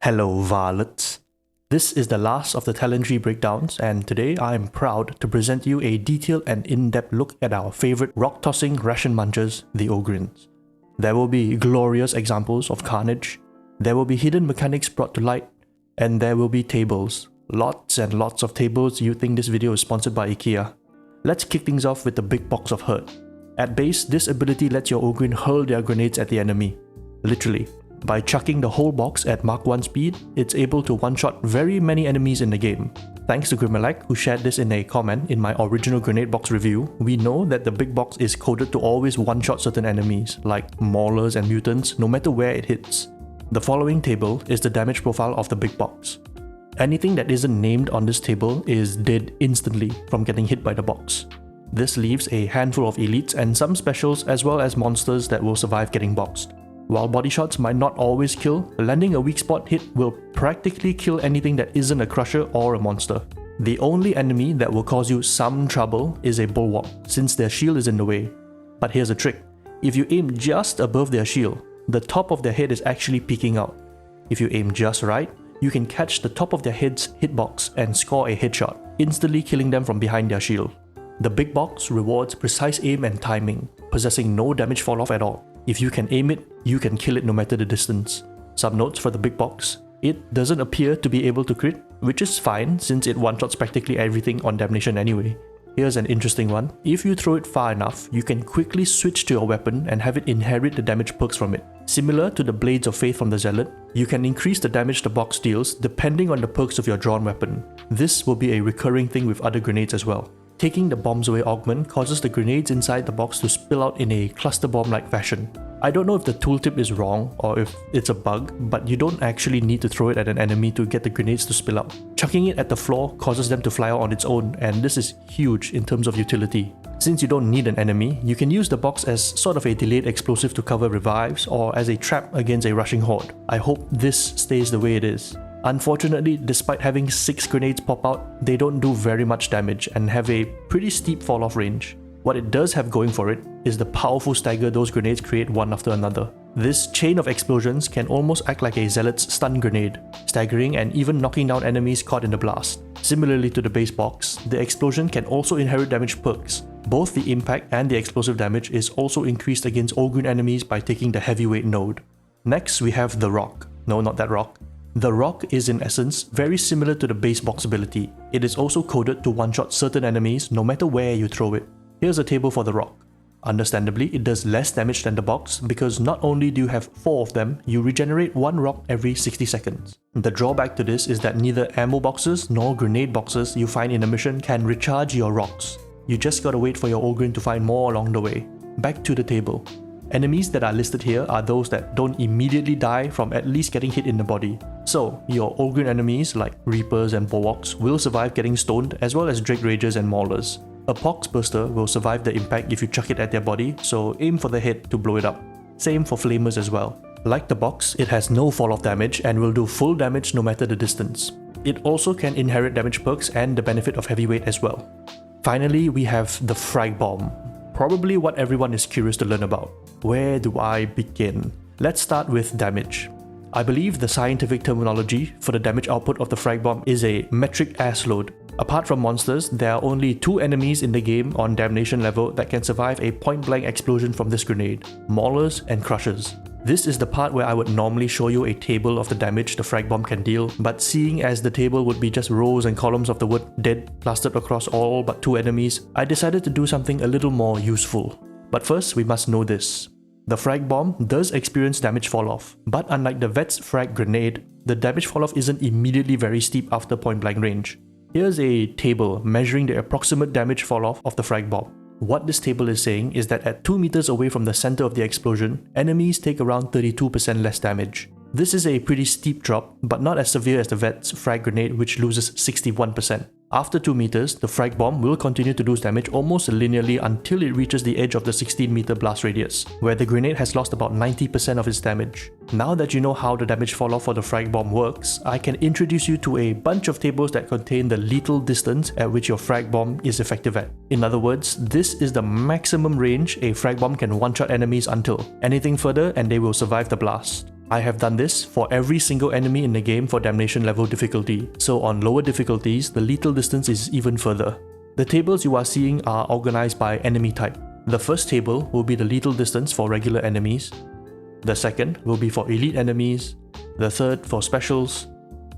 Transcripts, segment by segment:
Hello Varlets. This is the last of the talent tree breakdowns, and today I am proud to present you a detailed and in-depth look at our favourite rock-tossing ration munchers, the Ogryns. There will be glorious examples of carnage, there will be hidden mechanics brought to light, and there will be tables. Lots and lots of tables. You think this video is sponsored by IKEA. Let's kick things off with the big box of hurt. At base, this ability lets your Ogryn hurl their grenades at the enemy. Literally. By chucking the whole box at Mark 1 speed, it's able to one-shot very many enemies in the game. Thanks to Grimalek, who shared this in a comment in my original grenade box review, we know that the big box is coded to always one-shot certain enemies, like maulers and mutants, no matter where it hits. The following table is the damage profile of the big box. Anything that isn't named on this table is dead instantly from getting hit by the box. This leaves a handful of elites and some specials as well as monsters that will survive getting boxed. While body shots might not always kill, landing a weak spot hit will practically kill anything that isn't a crusher or a monster. The only enemy that will cause you some trouble is a bulwark, since their shield is in the way. But here's a trick. If you aim just above their shield, the top of their head is actually peeking out. If you aim just right, you can catch the top of their head's hitbox and score a headshot, instantly killing them from behind their shield. The big box rewards precise aim and timing, possessing no damage fall off at all. If you can aim it, you can kill it no matter the distance. Some notes for the big box. It doesn't appear to be able to crit, which is fine since it one-shots practically everything on damnation anyway. Here's an interesting one. If you throw it far enough, you can quickly switch to your weapon and have it inherit the damage perks from it. Similar to the Blades of Faith from the Zealot, you can increase the damage the box deals depending on the perks of your drawn weapon. This will be a recurring thing with other grenades as well. Taking the bombs away augment causes the grenades inside the box to spill out in a cluster bomb-like fashion. I don't know if the tooltip is wrong or if it's a bug, but you don't actually need to throw it at an enemy to get the grenades to spill out. Chucking it at the floor causes them to fly out on its own, and this is huge in terms of utility. Since you don't need an enemy, you can use the box as sort of a delayed explosive to cover revives or as a trap against a rushing horde. I hope this stays the way it is. Unfortunately, despite having 6 grenades pop out, they don't do very much damage and have a pretty steep fall-off range. What it does have going for it is the powerful stagger those grenades create one after another. This chain of explosions can almost act like a zealot's stun grenade, staggering and even knocking down enemies caught in the blast. Similarly to the base box, the explosion can also inherit damage perks. Both the impact and the explosive damage is also increased against Ogryn enemies by taking the heavyweight node. Next we have the rock. No, not that rock. The rock is in essence very similar to the base box ability. It is also coded to one-shot certain enemies no matter where you throw it. Here's a table for the rock. Understandably, it does less damage than the box because not only do you have 4 of them, you regenerate 1 rock every 60 seconds. The drawback to this is that neither ammo boxes nor grenade boxes you find in a mission can recharge your rocks. You just gotta wait for your Ogryn to find more along the way. Back to the table. Enemies that are listed here are those that don't immediately die from at least getting hit in the body. So, your Ogryn enemies like Reapers and Bulwarks will survive getting stoned as well as Drake Ragers and Maulers. A Poxburster will survive the impact if you chuck it at their body, so aim for the head to blow it up. Same for Flamers as well. Like the box, it has no fall-off damage and will do full damage no matter the distance. It also can inherit damage perks and the benefit of heavyweight as well. Finally, we have the Frag Bomb. Probably what everyone is curious to learn about. Where do I begin? Let's start with damage. I believe the scientific terminology for the damage output of the Frag Bomb is a metric ass load. Apart from monsters, there are only 2 enemies in the game on damnation level that can survive a point-blank explosion from this grenade: Maulers and Crushers. This is the part where I would normally show you a table of the damage the Frag Bomb can deal, but seeing as the table would be just rows and columns of the wood dead plastered across all but 2 enemies, I decided to do something a little more useful. But first, we must know this. The Frag Bomb does experience damage fall-off, but unlike the Vet's Frag Grenade, the damage fall-off isn't immediately very steep after point-blank range. Here's a table measuring the approximate damage fall-off of the Frag Bomb. What this table is saying is that at 2 meters away from the center of the explosion, enemies take around 32% less damage. This is a pretty steep drop, but not as severe as the Vet's Frag Grenade, which loses 61%. After 2 meters, the Frag Bomb will continue to lose damage almost linearly until it reaches the edge of the 16-meter blast radius, where the grenade has lost about 90% of its damage. Now that you know how the damage fall-off for the Frag Bomb works, I can introduce you to a bunch of tables that contain the lethal distance at which your Frag Bomb is effective at. In other words, this is the maximum range a Frag Bomb can one-shot enemies until. Anything further and they will survive the blast. I have done this for every single enemy in the game for damnation level difficulty, so on lower difficulties, the lethal distance is even further. The tables you are seeing are organized by enemy type. The first table will be the lethal distance for regular enemies, the second will be for elite enemies, the third for specials,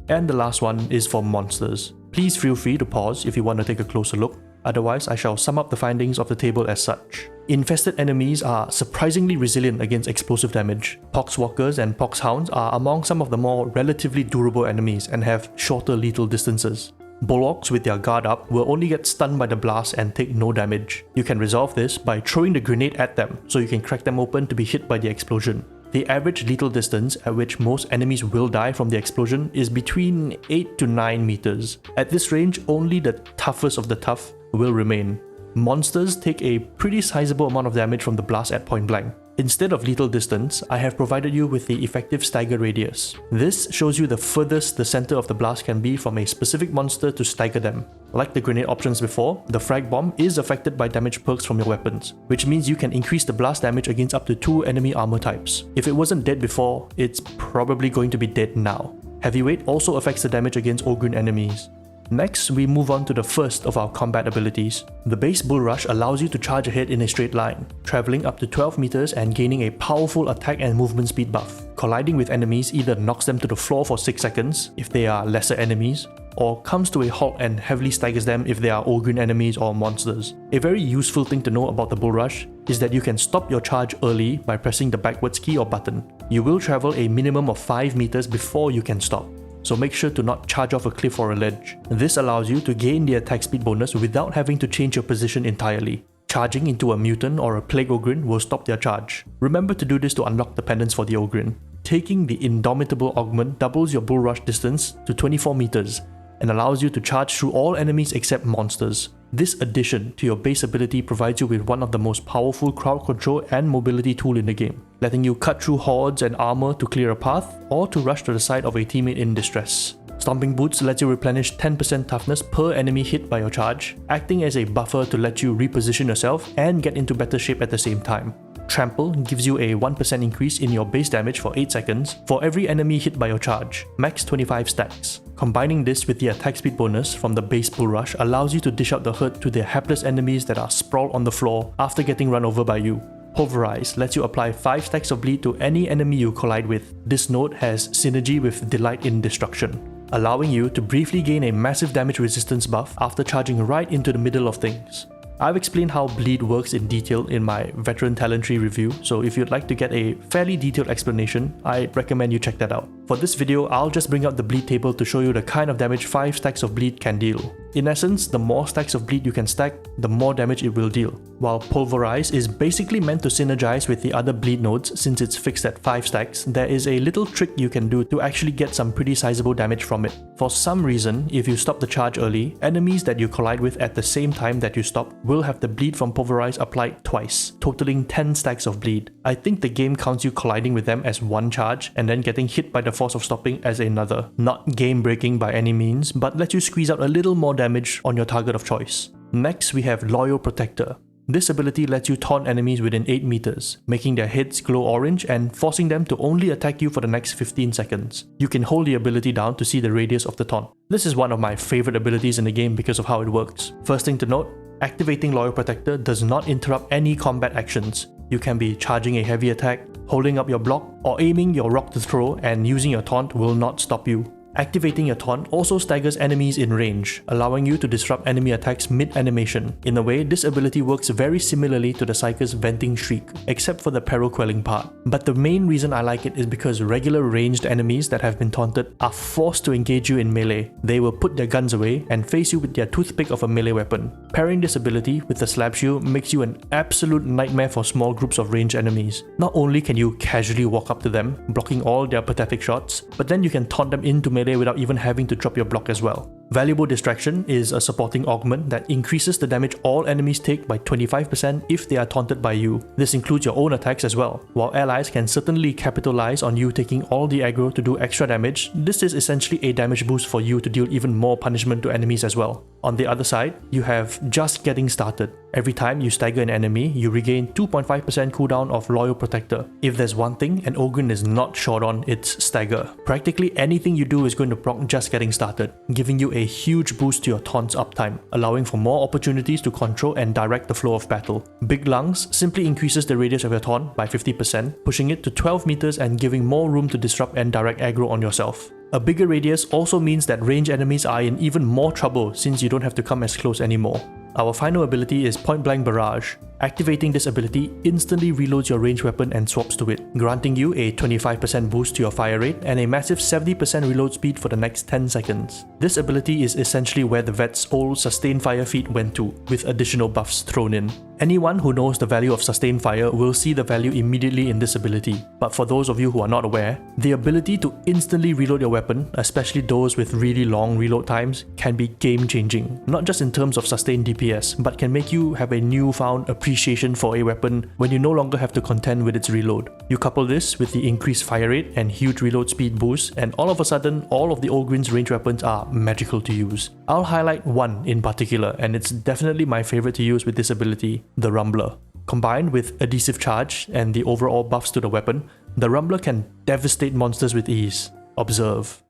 and the last one is for monsters. Please feel free to pause if you want to take a closer look, otherwise I shall sum up the findings of the table as such. Infested enemies are surprisingly resilient against explosive damage. Poxwalkers and Poxhounds are among some of the more relatively durable enemies and have shorter lethal distances. Bulwarks with their guard up will only get stunned by the blast and take no damage. You can resolve this by throwing the grenade at them so you can crack them open to be hit by the explosion. The average lethal distance at which most enemies will die from the explosion is between 8 to 9 meters. At this range, only the toughest of the tough will remain. Monsters take a pretty sizable amount of damage from the blast at point blank. Instead of lethal distance, I have provided you with the effective stagger radius. This shows you the furthest the center of the blast can be from a specific monster to stagger them. Like the grenade options before, the Frag Bomb is affected by damage perks from your weapons, which means you can increase the blast damage against up to 2 enemy armor types. If it wasn't dead before, it's probably going to be dead now. Heavyweight also affects the damage against Ogryn enemies. Next, we move on to the first of our combat abilities. The base Bull Rush allows you to charge ahead in a straight line, traveling up to 12 meters and gaining a powerful attack and movement speed buff. Colliding with enemies either knocks them to the floor for 6 seconds if they are lesser enemies, or comes to a halt and heavily staggers them if they are Ogryn enemies or monsters. A very useful thing to know about the Bull Rush is that you can stop your charge early by pressing the backwards key or button. You will travel a minimum of 5 meters before you can stop, so make sure to not charge off a cliff or a ledge. This allows you to gain the attack speed bonus without having to change your position entirely. Charging into a mutant or a plague Ogryn will stop their charge. Remember to do this to unlock the penance for the Ogryn. Taking the Indomitable Augment doubles your Bull Rush distance to 24 meters and allows you to charge through all enemies except monsters. This addition to your base ability provides you with one of the most powerful crowd control and mobility tool in the game, letting you cut through hordes and armor to clear a path or to rush to the side of a teammate in distress. Stomping Boots lets you replenish 10% toughness per enemy hit by your charge, acting as a buffer to let you reposition yourself and get into better shape at the same time. Trample gives you a 1% increase in your base damage for 8 seconds for every enemy hit by your charge, max 25 stacks. Combining this with the attack speed bonus from the base Bull Rush allows you to dish out the hurt to the hapless enemies that are sprawled on the floor after getting run over by you. Pulverize lets you apply 5 stacks of bleed to any enemy you collide with. This node has synergy with Delight in Destruction, allowing you to briefly gain a massive damage resistance buff after charging right into the middle of things. I've explained how bleed works in detail in my veteran talent tree review, so if you'd like to get a fairly detailed explanation, I'd recommend you check that out. For this video, I'll just bring out the bleed table to show you the kind of damage 5 stacks of bleed can deal. In essence, the more stacks of bleed you can stack, the more damage it will deal. While Pulverize is basically meant to synergize with the other bleed nodes since it's fixed at 5 stacks, there is a little trick you can do to actually get some pretty sizable damage from it. For some reason, if you stop the charge early, enemies that you collide with at the same time that you stop will have the bleed from Pulverize applied twice, totaling 10 stacks of bleed. I think the game counts you colliding with them as one charge and then getting hit by the force of stopping as another. Not game breaking by any means, but lets you squeeze out a little more damage on your target of choice. Next, we have Loyal Protector. This ability lets you taunt enemies within 8 meters, making their heads glow orange and forcing them to only attack you for the next 15 seconds. You can hold the ability down to see the radius of the taunt. This is one of my favorite abilities in the game because of how it works. First thing to note, activating Loyal Protector does not interrupt any combat actions. You can be charging a heavy attack, holding up your block, or aiming your rock to throw, and using your taunt will not stop you. Activating your taunt also staggers enemies in range, allowing you to disrupt enemy attacks mid-animation. In a way, this ability works very similarly to the Psyker's Venting Shriek, except for the peril quelling part. But the main reason I like it is because regular ranged enemies that have been taunted are forced to engage you in melee. They will put their guns away and face you with their toothpick of a melee weapon. Pairing this ability with the Slab Shield makes you an absolute nightmare for small groups of ranged enemies. Not only can you casually walk up to them, blocking all their pathetic shots, but then you can taunt them into melee without even having to drop your block as well. Valuable Distraction is a supporting augment that increases the damage all enemies take by 25% if they are taunted by you. This includes your own attacks as well. While allies can certainly capitalize on you taking all the aggro to do extra damage, this is essentially a damage boost for you to deal even more punishment to enemies as well. On the other side, you have Just Getting Started. Every time you stagger an enemy, you regain 2.5% cooldown of Loyal Protector. If there's one thing an Ogryn is not short on, it's stagger. Practically anything you do is going to proc Just Getting Started, giving you a huge boost to your taunts uptime, allowing for more opportunities to control and direct the flow of battle. Big Lungs simply increases the radius of your taunt by 50%, pushing it to 12 meters and giving more room to disrupt and direct aggro on yourself. A bigger radius also means that range enemies are in even more trouble since you don't have to come as close anymore. Our final ability is Point Blank Barrage. Activating this ability instantly reloads your ranged weapon and swaps to it, granting you a 25% boost to your fire rate and a massive 70% reload speed for the next 10 seconds. This ability is essentially where the vet's old Sustain Fire feat went to, with additional buffs thrown in. Anyone who knows the value of Sustain Fire will see the value immediately in this ability, but for those of you who are not aware, the ability to instantly reload your weapon, especially those with really long reload times, can be game-changing, not just in terms of sustained DPS, but can make you have a newfound appreciation for a weapon when you no longer have to contend with its reload. You couple this with the increased fire rate and huge reload speed boost, and all of a sudden, all of the Ogryn's ranged weapons are magical to use. I'll highlight one in particular, and it's definitely my favorite to use with this ability, the Rumbler. Combined with Adhesive Charge and the overall buffs to the weapon, the Rumbler can devastate monsters with ease. Observe.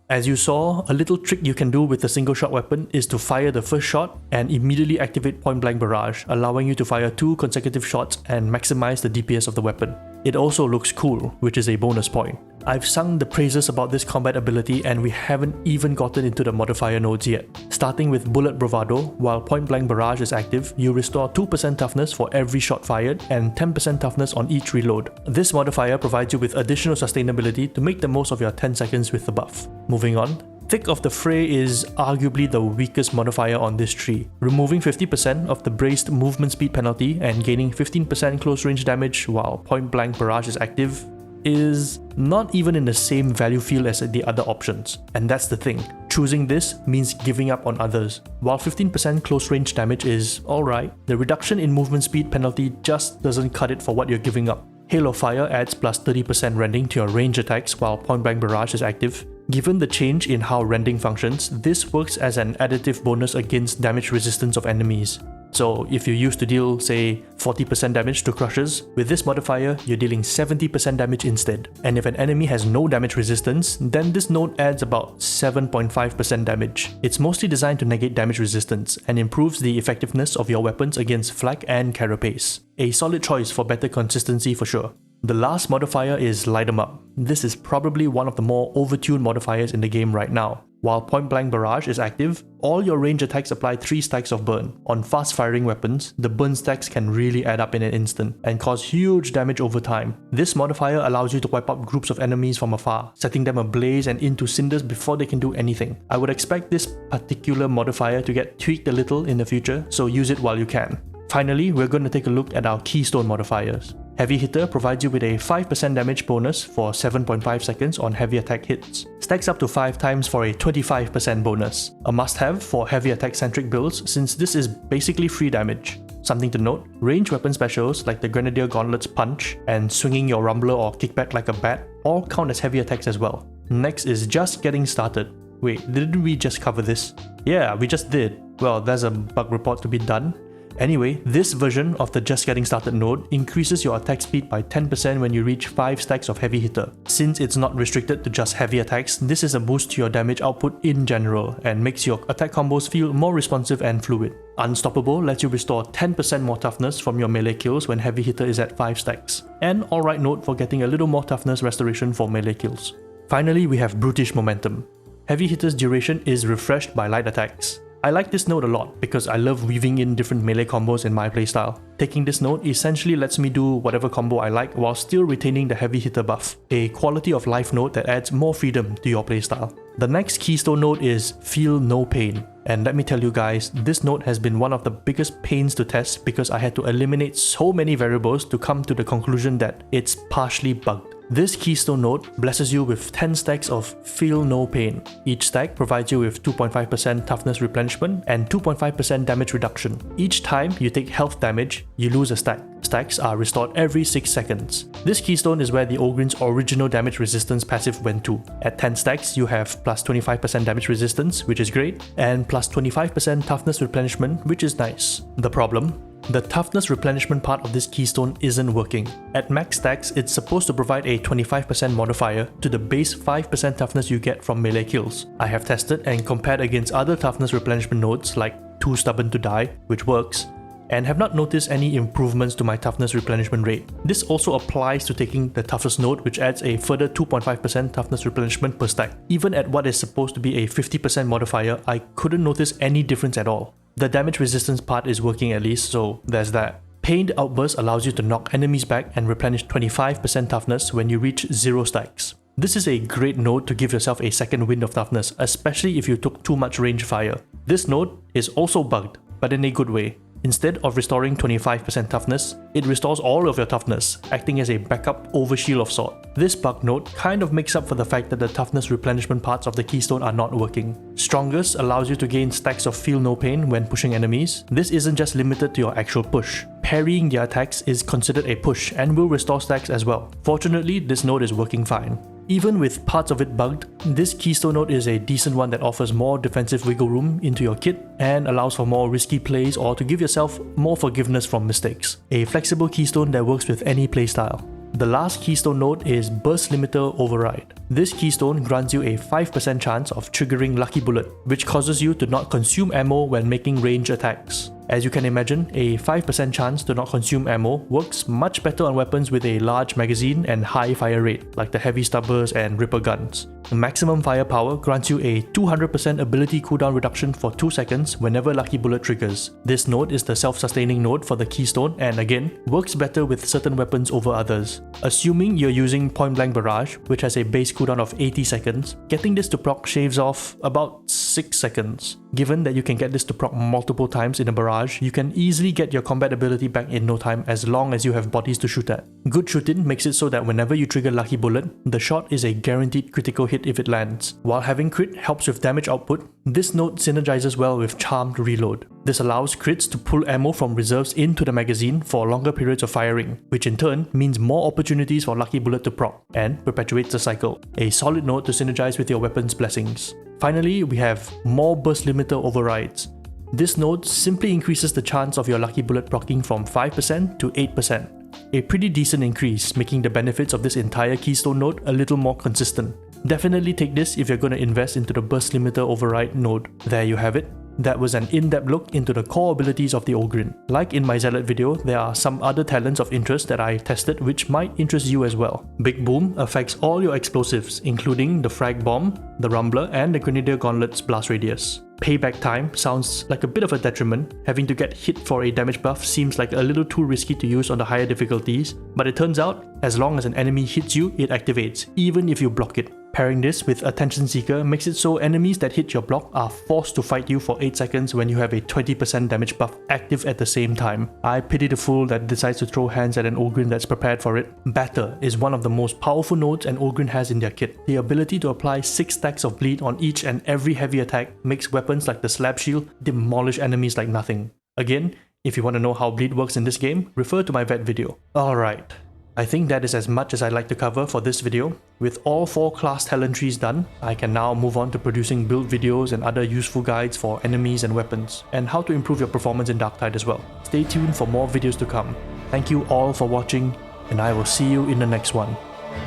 As you saw, a little trick you can do with the single shot weapon is to fire the first shot and immediately activate Point Blank Barrage, allowing you to fire 2 consecutive shots and maximize the DPS of the weapon. It also looks cool, which is a bonus point. I've sung the praises about this combat ability and we haven't even gotten into the modifier nodes yet. Starting with Bullet Bravado, while Point Blank Barrage is active, you restore 2% toughness for every shot fired and 10% toughness on each reload. This modifier provides you with additional sustainability to make the most of your 10 seconds with the buff. Moving on, Thick of the Fray is arguably the weakest modifier on this tree, removing 50% of the braced movement speed penalty and gaining 15% close range damage while Point Blank Barrage is active is not even in the same value field as the other options. And that's the thing, choosing this means giving up on others. While 15% close range damage is alright, the reduction in movement speed penalty just doesn't cut it for what you're giving up. Hail of Fire adds plus 30% rending to your range attacks while Point Blank Barrage is active. Given the change in how rending functions, this works as an additive bonus against damage resistance of enemies. So if you used to deal, say, 40% damage to crushers, with this modifier, you're dealing 70% damage instead. And if an enemy has no damage resistance, then this node adds about 7.5% damage. It's mostly designed to negate damage resistance and improves the effectiveness of your weapons against flak and carapace. A solid choice for better consistency for sure. The last modifier is Light 'em Up. This is probably one of the more overtuned modifiers in the game right now. While Point Blank Barrage is active, all your range attacks apply 3 stacks of burn. On fast firing weapons, the burn stacks can really add up in an instant and cause huge damage over time. This modifier allows you to wipe out groups of enemies from afar, setting them ablaze and into cinders before they can do anything. I would expect this particular modifier to get tweaked a little in the future, so use it while you can. Finally, we're going to take a look at our keystone modifiers. Heavy Hitter provides you with a 5% damage bonus for 7.5 seconds on heavy attack hits. Stacks up to 5 times for a 25% bonus. A must-have for heavy attack-centric builds since this is basically free damage. Something to note, range weapon specials like the Grenadier Gauntlet's Punch and swinging your Rumbler or Kickback like a bat all count as heavy attacks as well. Next is Just Getting Started. Wait, didn't we just cover this? Yeah, we just did. Well, there's a bug report to be done. Anyway, this version of the Just Getting Started node increases your attack speed by 10% when you reach 5 stacks of Heavy Hitter. Since it's not restricted to just heavy attacks, this is a boost to your damage output in general and makes your attack combos feel more responsive and fluid. Unstoppable lets you restore 10% more toughness from your melee kills when Heavy Hitter is at 5 stacks. And alright note for getting a little more toughness restoration for melee kills. Finally, we have Brutish Momentum. Heavy Hitter's duration is refreshed by light attacks. I like this node a lot because I love weaving in different melee combos in my playstyle. Taking this node essentially lets me do whatever combo I like while still retaining the heavy hitter buff, a quality of life node that adds more freedom to your playstyle. The next keystone node is Feel No Pain. And let me tell you guys, this node has been one of the biggest pains to test because I had to eliminate so many variables to come to the conclusion that it's partially bugged. This keystone node blesses you with 10 stacks of Feel No Pain. Each stack provides you with 2.5% toughness replenishment and 2.5% damage reduction. Each time you take health damage, you lose a stack. Stacks are restored every 6 seconds. This keystone is where the Ogryn's original damage resistance passive went to. At 10 stacks, you have plus 25% damage resistance, which is great, and plus 25% toughness replenishment, which is nice. The problem? The toughness replenishment part of this keystone isn't working. At max stacks, it's supposed to provide a 25% modifier to the base 5% toughness you get from melee kills. I have tested and compared against other toughness replenishment nodes like Too Stubborn to Die, which works, and have not noticed any improvements to my toughness replenishment rate. This also applies to taking the toughest node, which adds a further 2.5% toughness replenishment per stack. Even at what is supposed to be a 50% modifier, I couldn't notice any difference at all. The damage resistance part is working at least, so there's that. Pained Outburst allows you to knock enemies back and replenish 25% toughness when you reach 0 stacks. This is a great node to give yourself a second wind of toughness, especially if you took too much range fire. This node is also bugged, but in a good way. Instead of restoring 25% toughness, it restores all of your toughness, acting as a backup overshield of sort. This bug node kind of makes up for the fact that the toughness replenishment parts of the keystone are not working. Strongest allows you to gain stacks of Feel No Pain when pushing enemies. This isn't just limited to your actual push. Parrying their attacks is considered a push and will restore stacks as well. Fortunately, this node is working fine. Even with parts of it bugged, this keystone node is a decent one that offers more defensive wiggle room into your kit and allows for more risky plays or to give yourself more forgiveness from mistakes. A flexible keystone that works with any playstyle. The last keystone node is Burst Limiter Override. This keystone grants you a 5% chance of triggering Lucky Bullet, which causes you to not consume ammo when making range attacks. As you can imagine, a 5% chance to not consume ammo works much better on weapons with a large magazine and high fire rate, like the Heavy Stubbers and Ripper guns. The maximum firepower grants you a 200% ability cooldown reduction for 2 seconds whenever Lucky Bullet triggers. This node is the self-sustaining node for the keystone and again, works better with certain weapons over others. Assuming you're using Point Blank Barrage, which has a base cooldown of 80 seconds, getting this to proc shaves off about 6 seconds. Given that you can get this to proc multiple times in a barrage, you can easily get your combat ability back in no time as long as you have bodies to shoot at. Good shooting makes it so that whenever you trigger Lucky Bullet, the shot is a guaranteed critical hit if it lands. While having crit helps with damage output, this node synergizes well with Charmed Reload. This allows crits to pull ammo from reserves into the magazine for longer periods of firing, which in turn means more opportunities for Lucky Bullet to proc, and perpetuates the cycle. A solid node to synergize with your weapon's blessings. Finally, we have more Burst Limiter Overrides. This node simply increases the chance of your Lucky Bullet proccing from 5% to 8%. A pretty decent increase, making the benefits of this entire keystone node a little more consistent. Definitely take this if you're going to invest into the Burst Limiter Override node. There you have it. That was an in-depth look into the core abilities of the Ogryn. Like in my Zealot video, there are some other talents of interest that I tested which might interest you as well. Big Boom affects all your explosives, including the Frag Bomb, the Rumbler, and the Grenadier Gauntlet's blast radius. Payback Time sounds like a bit of a detriment. Having to get hit for a damage buff seems like a little too risky to use on the higher difficulties, but it turns out, as long as an enemy hits you, it activates, even if you block it. Pairing this with Attention Seeker makes it so enemies that hit your block are forced to fight you for 8 seconds when you have a 20% damage buff active at the same time. I pity the fool that decides to throw hands at an Ogryn that's prepared for it. Batter is one of the most powerful nodes an Ogryn has in their kit. The ability to apply 6 stacks of bleed on each and every heavy attack makes weapons like the Slab Shield demolish enemies like nothing. Again, if you want to know how bleed works in this game, refer to my vet video. Alright. I think that is as much as I'd like to cover for this video. With all 4 class talent trees done, I can now move on to producing build videos and other useful guides for enemies and weapons, and how to improve your performance in Darktide as well. Stay tuned for more videos to come. Thank you all for watching, and I will see you in the next one.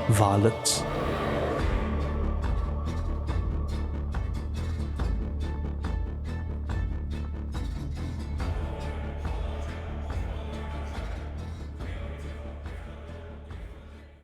Varlets.